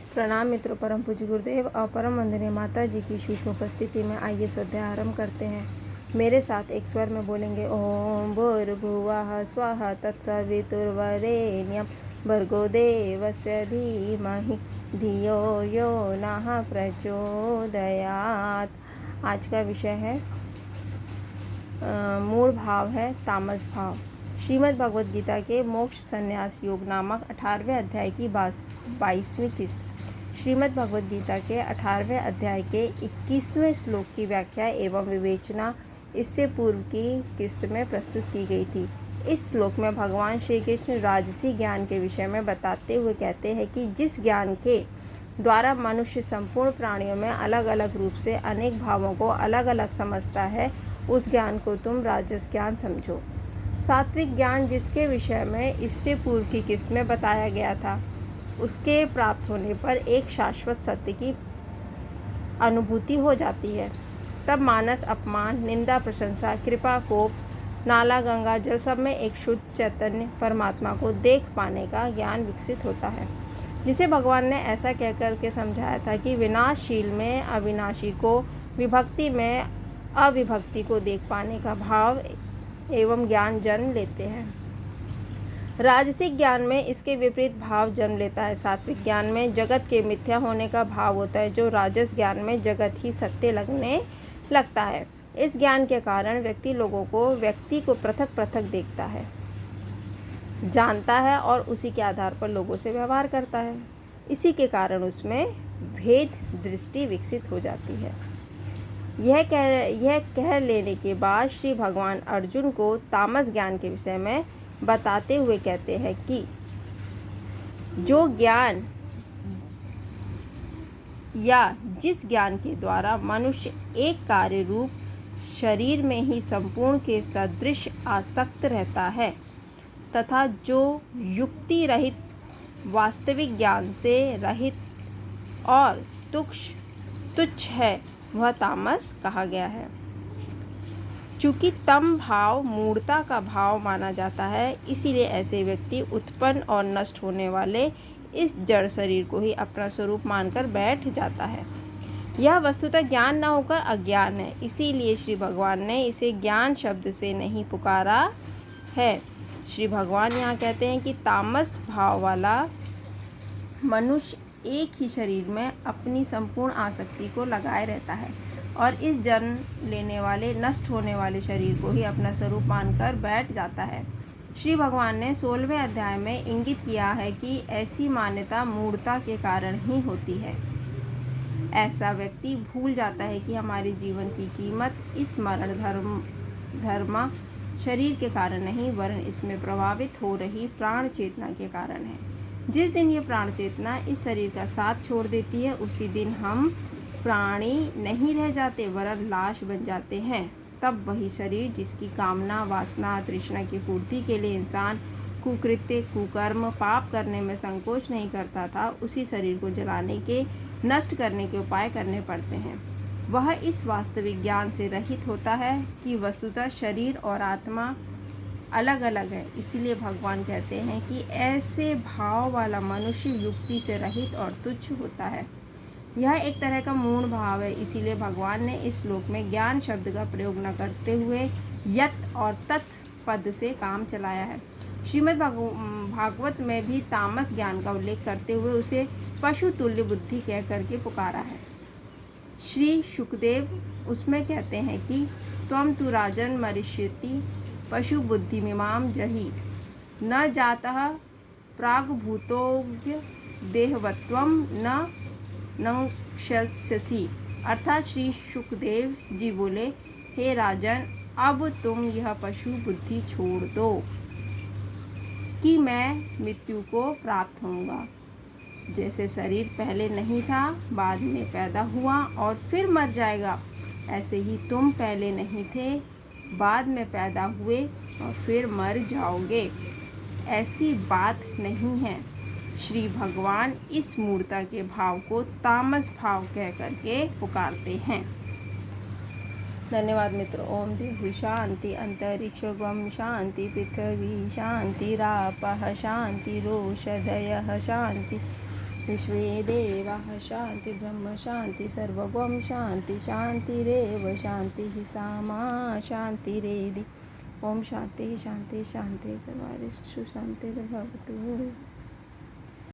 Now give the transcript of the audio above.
प्रणाम मित्रों, परम पूज्य गुरुदेव और परम वंदनीय माता जी की सूक्ष्म उपस्थिति में आइए स्वाध्याय आरंभ करते हैं। मेरे साथ एक स्वर में बोलेंगे ओम भूर्भुवः स्वः तत्सवितुर्वरेण्यं भर्गो देवस्य धीमहि धियो यो नः प्रचोदयात्। आज का विषय है मूल भाव है तामस भाव। श्रीमद् भगवद गीता के मोक्ष संन्यास योग नामक 18वें अध्याय की 22वीं किस्त। श्रीमद् भगवद गीता के 18वें अध्याय के 21वें श्लोक की व्याख्या एवं विवेचना इससे पूर्व की किस्त में प्रस्तुत की गई थी। इस श्लोक में भगवान श्री कृष्ण राजसी ज्ञान के विषय में बताते हुए कहते हैं कि जिस ज्ञान के द्वारा मनुष्य संपूर्ण प्राणियों में अलग अलग रूप से अनेक भावों को अलग अलग समझता है, उस ज्ञान को तुम राजस ज्ञान समझो। सात्विक ज्ञान जिसके विषय में इससे पूर्व की किस्त में बताया गया था, उसके प्राप्त होने पर एक शाश्वत सत्य की अनुभूति हो जाती है। तब मानस अपमान, निंदा, प्रशंसा, कृपा, कोप, नाला, गंगा जल सब में एक शुद्ध चैतन्य परमात्मा को देख पाने का ज्ञान विकसित होता है, जिसे भगवान ने ऐसा कहकर के समझाया था कि विनाशशील में अविनाशी को, विभक्ति में अविभक्ति को देख पाने का भाव एवं ज्ञान जन्म लेते हैं। राजसिक ज्ञान में इसके विपरीत भाव जन्म लेता है। सात्विक ज्ञान में जगत के मिथ्या होने का भाव होता है, जो राजस ज्ञान में जगत ही सत्य लगने लगता है। इस ज्ञान के कारण व्यक्ति को पृथक पृथक देखता है, जानता है और उसी के आधार पर लोगों से व्यवहार करता है। इसी के कारण उसमें भेद दृष्टि विकसित हो जाती है। यह कह लेने के बाद श्री भगवान अर्जुन को तामस ज्ञान के विषय में बताते हुए कहते हैं कि जो ज्ञान या जिस ज्ञान के द्वारा मनुष्य एक कार्य रूप शरीर में ही संपूर्ण के सदृश आसक्त रहता है तथा जो युक्ति रहित वास्तविक ज्ञान से रहित और तुच्छ है, वह तामस कहा गया है। चूँकि तम भाव मूढ़ता का भाव माना जाता है, इसीलिए ऐसे व्यक्ति उत्पन्न और नष्ट होने वाले इस जड़ शरीर को ही अपना स्वरूप मानकर बैठ जाता है। यह वस्तुतः ज्ञान न होकर अज्ञान है, इसीलिए श्री भगवान ने इसे ज्ञान शब्द से नहीं पुकारा है। श्री भगवान यहाँ कहते हैं कि तामस भाव वाला मनुष्य एक ही शरीर में अपनी संपूर्ण आसक्ति को लगाए रहता है और इस जन्म लेने वाले नष्ट होने वाले शरीर को ही अपना स्वरूप मानकर बैठ जाता है। श्री भगवान ने 16वें अध्याय में इंगित किया है कि ऐसी मान्यता मूढ़ता के कारण ही होती है। ऐसा व्यक्ति भूल जाता है कि हमारे जीवन की कीमत इस मरण धर्म शरीर के कारण नहीं, वरन इसमें प्रभावित हो रही प्राण चेतना के कारण है। जिस दिन ये प्राण चेतना इस शरीर का साथ छोड़ देती है, उसी दिन हम प्राणी नहीं रह जाते, वरन लाश बन जाते हैं। तब वही शरीर जिसकी कामना, वासना, तृष्णा की पूर्ति के लिए इंसान कुकृत्य, कुकर्म, पाप करने में संकोच नहीं करता था, उसी शरीर को जलाने के, नष्ट करने के उपाय करने पड़ते हैं। वह इस वास्तविक ज्ञान से रहित होता है कि वस्तुतः शरीर और आत्मा अलग अलग है। इसीलिए भगवान कहते हैं कि ऐसे भाव वाला मनुष्य युक्ति से रहित और तुच्छ होता है। यह एक तरह का मूढ़ भाव है, इसीलिए भगवान ने इस श्लोक में ज्ञान शब्द का प्रयोग न करते हुए यत और तत् पद से काम चलाया है। श्रीमद् भागवत में भी तामस ज्ञान का उल्लेख करते हुए उसे पशु तुल्य बुद्धि कह करके पुकारा है। श्री शुकदेव उसमें कहते हैं कि त्वं तु राजन मरिष्यति पशु बुद्धि मिमाम जहि न जातः प्रागभूतोग्य देहवत्वम न नंक्षसि। अर्थात श्री शुकदेव जी बोले, हे राजन, अब तुम यह पशु बुद्धि छोड़ दो कि मैं मृत्यु को प्राप्त होऊंगा। जैसे शरीर पहले नहीं था, बाद में पैदा हुआ और फिर मर जाएगा, ऐसे ही तुम पहले नहीं थे, बाद में पैदा हुए और फिर मर जाओगे। ऐसी बात नहीं है। श्री भगवान इस मूढ़ता के भाव को तामस भाव कह करके पुकारते हैं। धन्यवाद मित्रों। ओम देवी शांति, अंतरिक्षगम शांति, पृथ्वी शांति, रापः शांति, रोषधयः शांति, विश्वे देवाः शान्ति ब्रह्म शान्ति सर्वगं शान्ति शान्तिरेव शान्तिः सामा शान्तिरेधि। ओम शांति शांति शांति सर्वारिषु शांतिर्भवतु।